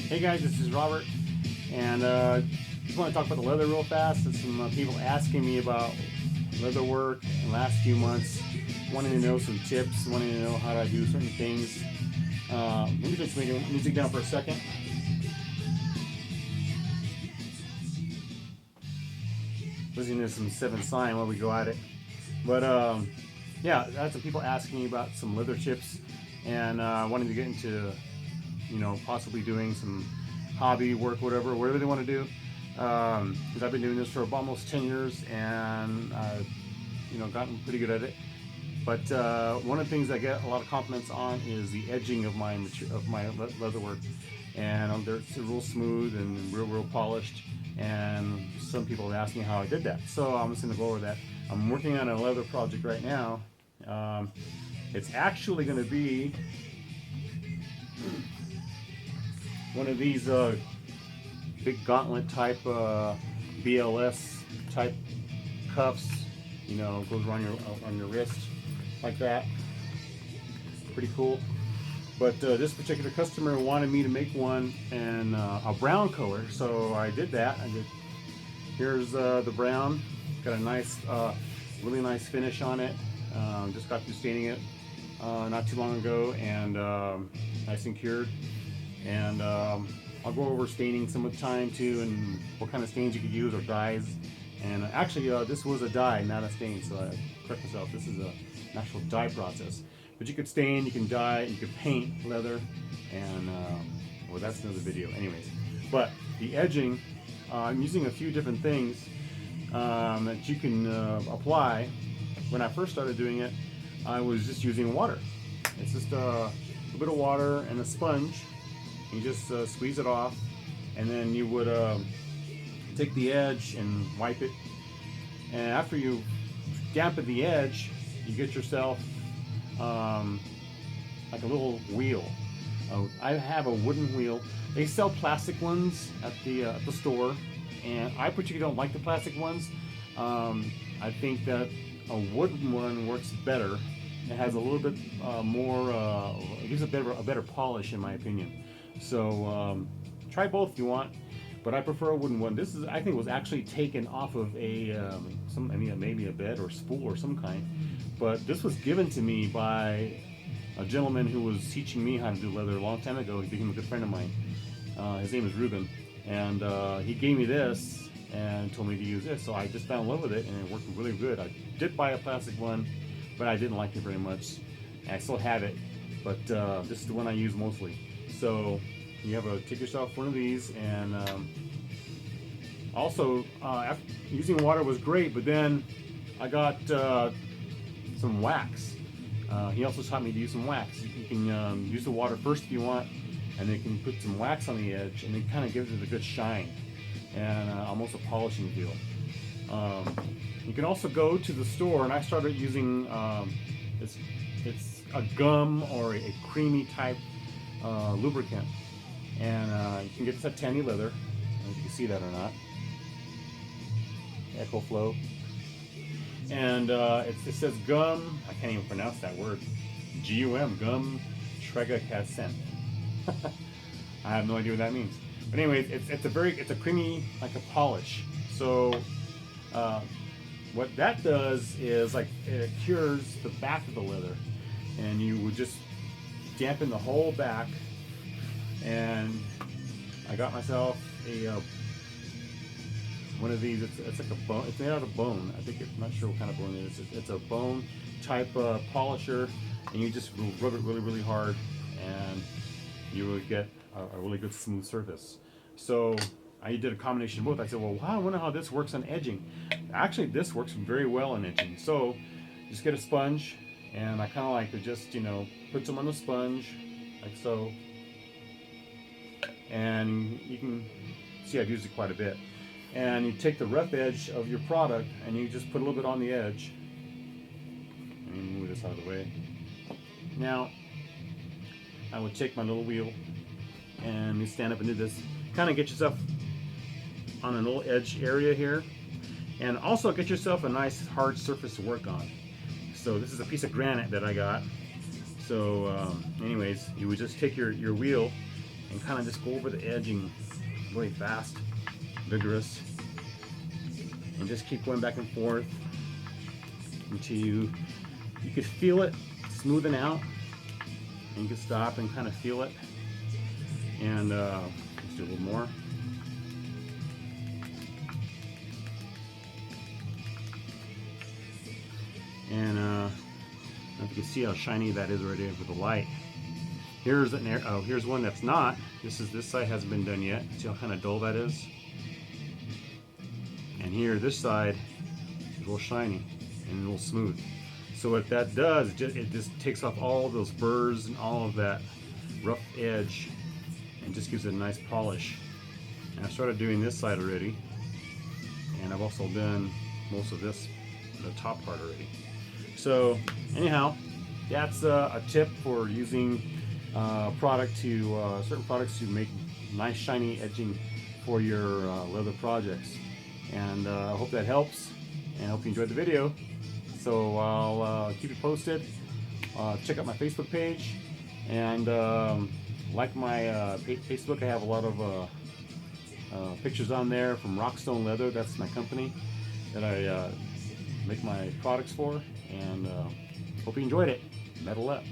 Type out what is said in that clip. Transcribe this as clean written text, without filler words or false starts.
Hey guys, this is Robert, and just want to talk about the leather real fast. There's some people asking me about leather work in the last few months, wanting to know some tips, wanting to know how to do certain things. Let me just make the music down for a second. Listening to some Seven Sign while we go at it. But yeah, I had some people asking me about some leather tips and wanting to get into, possibly doing some hobby work, whatever they want to do. Because I've been doing this for almost 10 years and gotten pretty good at it. But one of the things I get a lot of compliments on is the edging of my leather work, and they're real smooth and real polished. And some people have asked me how I did that, so I'm just going to go over that. I'm working on a leather project right now. It's actually going to be one of these big gauntlet type BLS type cuffs. Goes around your wrist like that. Pretty cool. But this particular customer wanted me to make one in a brown color, so I did that. Here's the brown. Got a nice, really nice finish on it. Just got through staining it not too long ago, and nice and cured. And I'll go over staining some of the time too, and what kind of stains you could use or dyes. And actually, this was a dye, not a stain, so I correct myself. This is an actual dye process. But you could stain, you can dye, you could paint leather, and well, that's another video. Anyways, but the edging, I'm using a few different things that you can apply. When I first started doing it, I was just using water. It's just a little bit of water and a sponge. You just squeeze it off, and then you would take the edge and wipe it. And after you dampen the edge, you get yourself like a little wheel. I have a wooden wheel. They sell plastic ones at the store, and I particularly don't like the plastic ones. I think that a wooden one works better. It has a little bit more, it gives a better polish in my opinion. So try both if you want, but I prefer a wooden one. This is, I think, was actually taken off of a maybe a bed or spool or some kind. But this was given to me by a gentleman who was teaching me how to do leather a long time ago. He became a good friend of mine. His name is Ruben, and he gave me this and told me to use this. So I just fell in love with it, and it worked really good. I did buy a plastic one, but I didn't like it very much. I still have it, but this is the one I use mostly. So you have to take yourself one of these, and also using water was great, but then I got some wax. He also taught me to use some wax. You can use the water first if you want, and then you can put some wax on the edge, and it kind of gives it a good shine and almost a polishing feel. You can also go to the store, and I started using it's a gum or a creamy type lubricant, and you can get that tanny leather. I don't know if you can see that or not. EcoFlow. And it says gum, I can't even pronounce that word, G-U-M, gum Tregacacent. I have no idea what that means. But anyways, it's a creamy, like a polish. So what that does is, like, it cures the back of the leather, and you would just dampen the whole back. And I got myself a one of these. It's like a bone. It's made out of bone. I think I'm not sure what kind of bone it is. It's a bone type polisher, and you just rub it really hard, and you will get a really good smooth surface. So I did a combination of both. I said, well, wow, I wonder how this works on edging. Actually, this works very well on edging. So just get a sponge, and I kind of like to just put some on the sponge like so, and you can see I've used it quite a bit. And you take the rough edge of your product, and you just put a little bit on the edge. Let me move this out of the way. Now, I would take my little wheel and you stand up and do this. Kind of get yourself on a little edge area here, and also get yourself a nice hard surface to work on. So this is a piece of granite that I got. So anyways, you would just take your wheel and kind of just go over the edging really fast, vigorous, and just keep going back and forth until you could feel it smoothing out, and you can stop and kind of feel it. And let's do a little more. And if you can see how shiny that is already with the light. Here's here's one that's not. This side hasn't been done yet. See how kind of dull that is? And here, this side is real shiny and real smooth. So what that does, it just takes off all those burrs and all of that rough edge, and just gives it a nice polish. And I started doing this side already, and I've also done most of this, the top part already. So anyhow, that's a tip for using certain products to make nice shiny edging for your leather projects. And I hope that helps, and I hope you enjoyed the video. So I'll keep you posted. Check out my Facebook page, and like my Facebook. I have a lot of pictures on there from Rockstone Leather. That's my company that I make my products for, and hope you enjoyed it. Metal up.